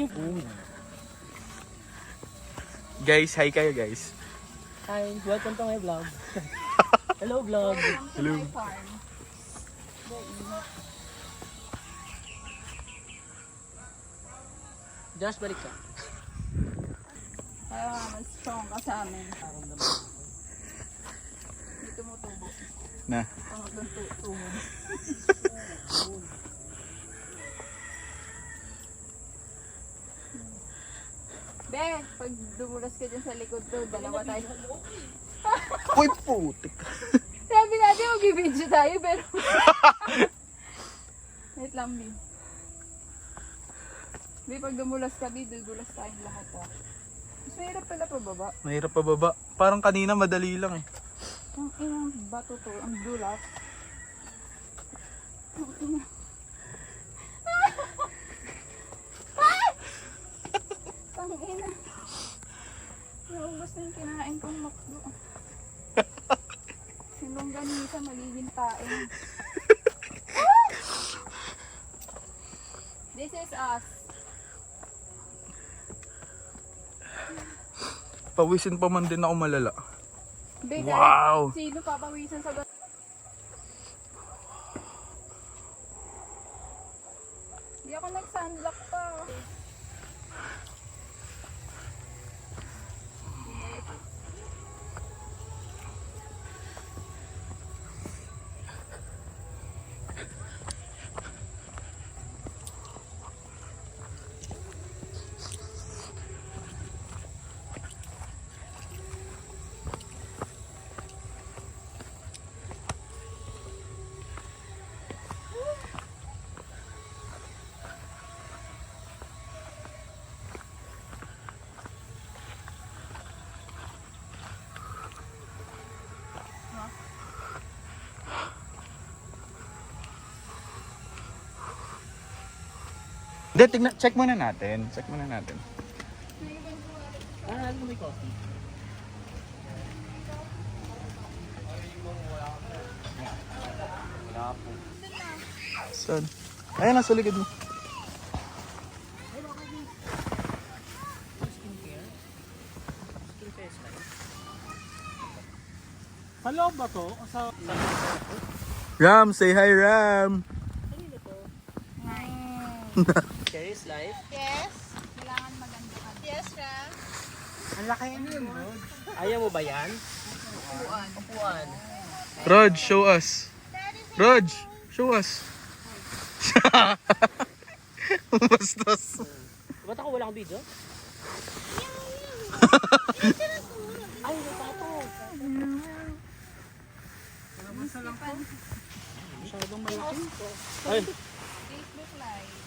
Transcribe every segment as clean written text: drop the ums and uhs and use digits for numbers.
swimming pool. Guys, hi kayo guys. Hi, welcome to my vlog. Hello vlog. Hello. Josh, balik ka. Kaya mas strong ka sa amin. Hindi tumutubo. Na. Ang tubo. Be, pag dumulas ka dyan sa likod doon, dalawa tayo. Uy, putik. Sabi natin, mag-video tayo, pero... Wait lang, B. B, pag dumulas ka, B, dudulas tayong lahat, ha. Mas mahirap pala pababa. Mahirap pa baba. Parang kanina madali lang eh. Ang inang bato to, ang dulas. Ang ina. Ang ina. Naubos na yung kinain kong makdo. Sinong ganisa magiging taing. This is us. Pawisin pa man din ako malala. Big Wow! Sino papawisan sa Hindi ako nag-sunblock pa. Hindi, tignan. Check muna natin. Check muna natin. Ano may coffee? Saan? Ayan, nasa likod mo. Hello ba to? O sa... Ram, say hi Ram. Cherry's life. Yes. Kailangan maganda ka. Yes, Ra. Ang laki yun, bro. Ayaw mo ba yan? Upuan. Upuan. Rog, show us. Rog, show us. Bastos. Ba't ako wala akong video? Ay, napato. Masyadong malaki. Ay, Facebook Live.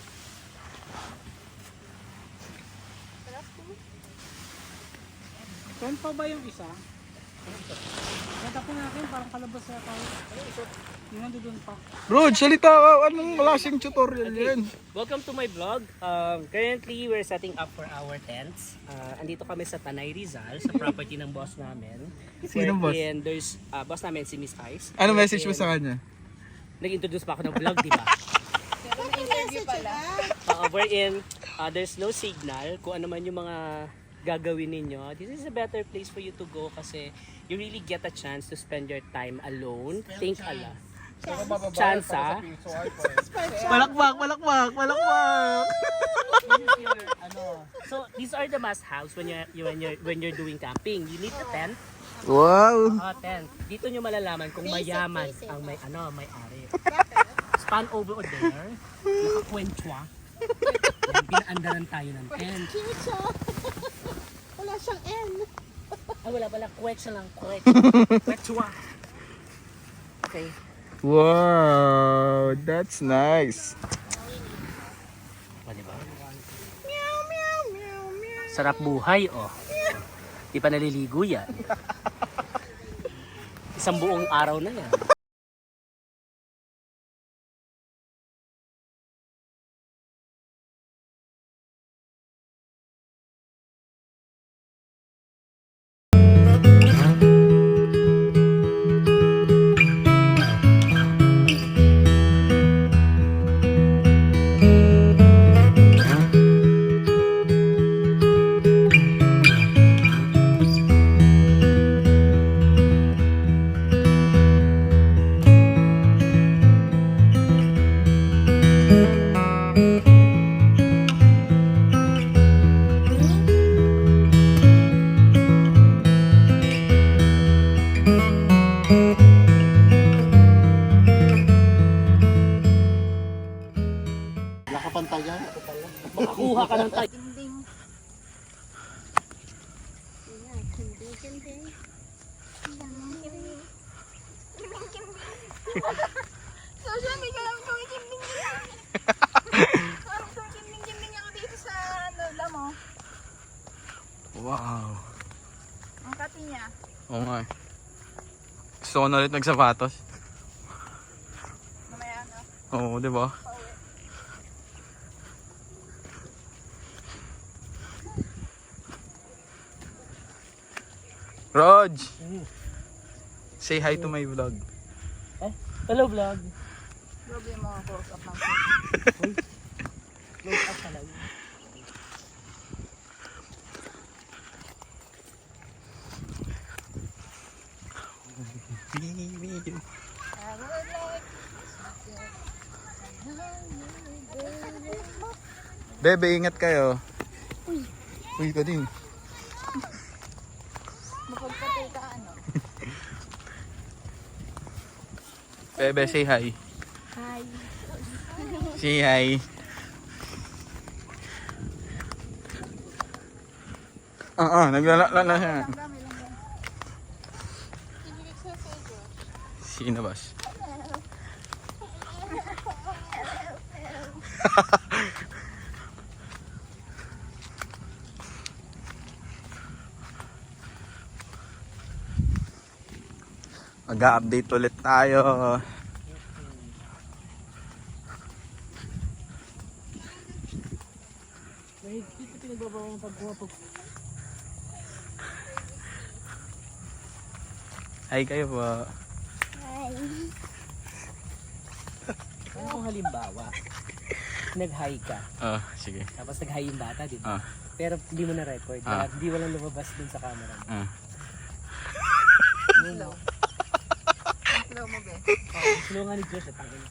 Saan pa ba yung isa? Ganda po natin, parang kalabas na tayo. Yung nandun pa. Rog, salita ka. Anong klaseng tutorial yan? welcome to my vlog. Currently, we're setting up for our tents. Andito kami sa Tanay Rizal, sa property ng boss namin. Sinong boss? Wherein there's, boss namin si Miss Ice. Ano message mo sa kanya? Nag-introduce pa ako ng vlog, di ba? Pero na-interview pala. Wherein there's no signal. Kung ano man yung mga gagawin ninyo, this is a better place for you to go kasi you really get a chance to spend your time alone. Think ala. Chance, ha? Palakpak, palakpak, palakpak. So these are the must-haves when you're doing camping. You need a tent. Wow. Tent. Dito nyo malalaman kung mayaman ang may-ari. Span over there. Nakakwentswa. Pinaandaran tayo ng tent. Wala siyang N. Ay, wala pala. Kwetsa lang. Kwetswa. Okay. Wow, that's nice. O, diba? Sarap buhay, oh. Di pa naliligo yan. Isang buong araw na yan. Kuha ka ng tayo. Ding-ding. Ayan, kimbing-kimbing. Ang daming kimbing. Kimbing-kimbing. Social media lang itong kimbing-kimbing. Parang itong kimbing-kimbing ako dito sa lola mo. Wow. Ang kati niya. Oo nga eh. Gusto ko na ulit nagsapatos. Mamaya ano. Oo, di ba? Pauwi. Rog! Say hi to my vlog. Hello vlog. Problema ako close up ng Close up pala yun. Bebe, ingat kayo. Uy, ka din. Mapagpatay ka ano. Bebe, say hi. Hi. Say hi. Naglalala na siya. Langgam, may langgam. Sino bas? Mag-update ulit tayo. Wait, dito pinagbabawa ng pagkuha pag... Hi kayo po. Hi. Ano kung halimbawa, nag-hi ka, Sige. tapos nag-hi yung bata, di ba? Ah. Pero hindi mo na-record, hindi walang lumabas dun sa camera mo. Slow. Slow mo, be. Slow nga ni Josh, at ang ina.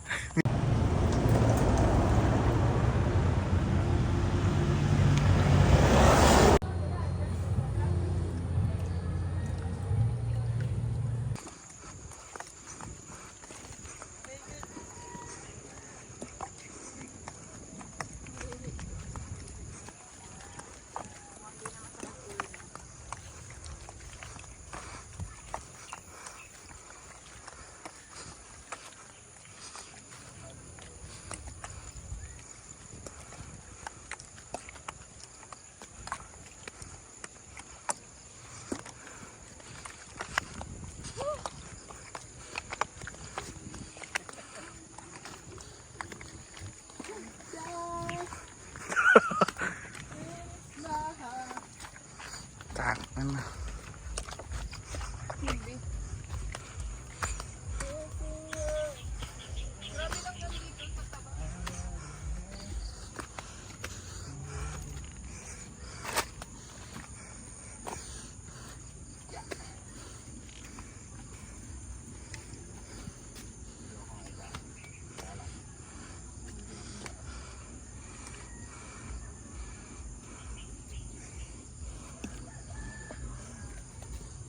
Ano?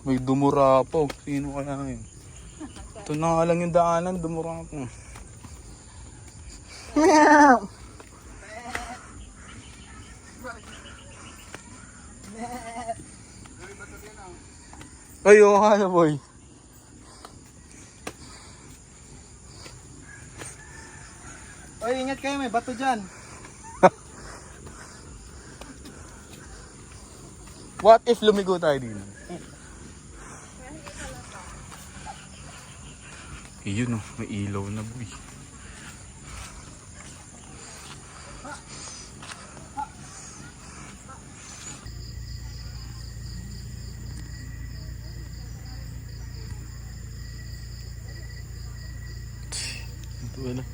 May dumurapo. Sino kaya yun? Ito na nga lang yung daanan, dumurapo. Ay, oo nga na, boy. Oy, ingat kayo, may bato dyan. What if lumigo tayo dito? Yun oh, may ilaw na, boy. Ito wala.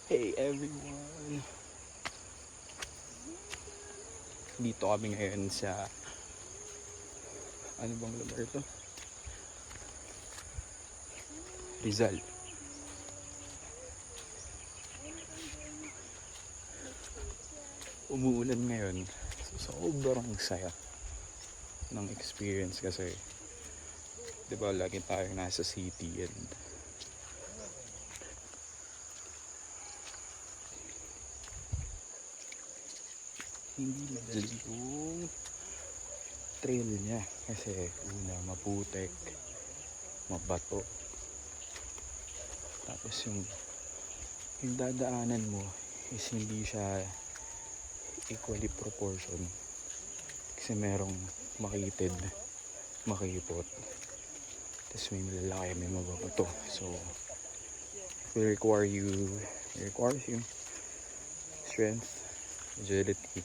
Hey everyone. Dito kami ngayon sa ano bang lugar ito? Rizal. Umuulan ngayon. So, sobrang saya ng experience kasi 'di ba lagi tayong nasa city and hindi madali yung trail niya kasi una maputek, mabato, tapos yung dadaanan mo is hindi siya equally proportion kasi merong makitid, makipot, tapos may malalaki, may mababato, so it requires you strength, agility,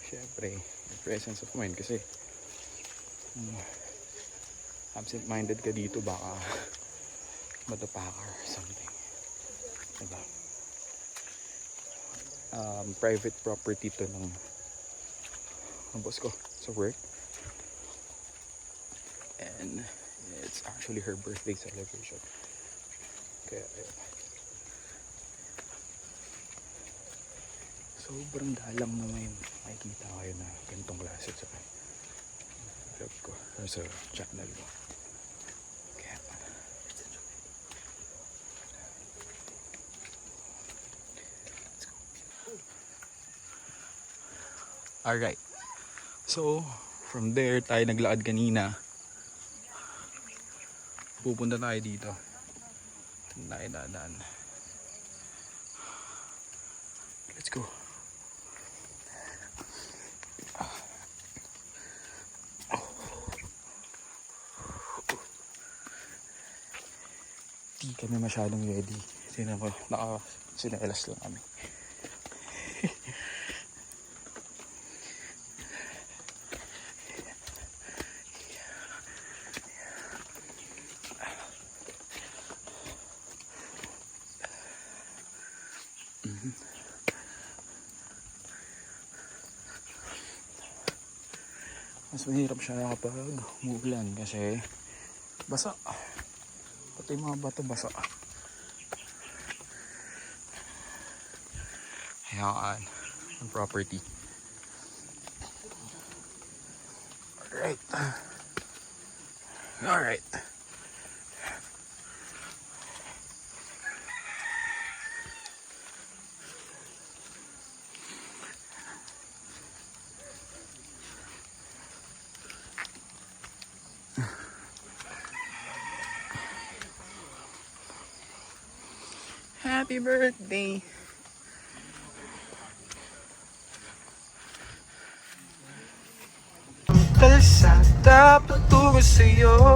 syempre presence of mind kasi absent-minded ka dito baka madapa ka or something, diba? Private property to ng boss ko sa work and it's actually her birthday celebration kaya ayun. Sobrang dalang naman makikita kayo na ganitong klase sa vlog ko or sa channel ko. Kaya let's enjoy. Let's go. Alright. So, from there tayo naglakad kanina. Pupunta tayo dito. Tayo dadaan. Let's go. Di kami masyadong ready. Tingnan ko, naka-sinelas lang kami. Mas mahirap siya kapag umuulan kasi basa. Pati mga bato basa. Hayaan ang property. Alright. Alright. Happy birthday! Kalsada patungo sa'yo.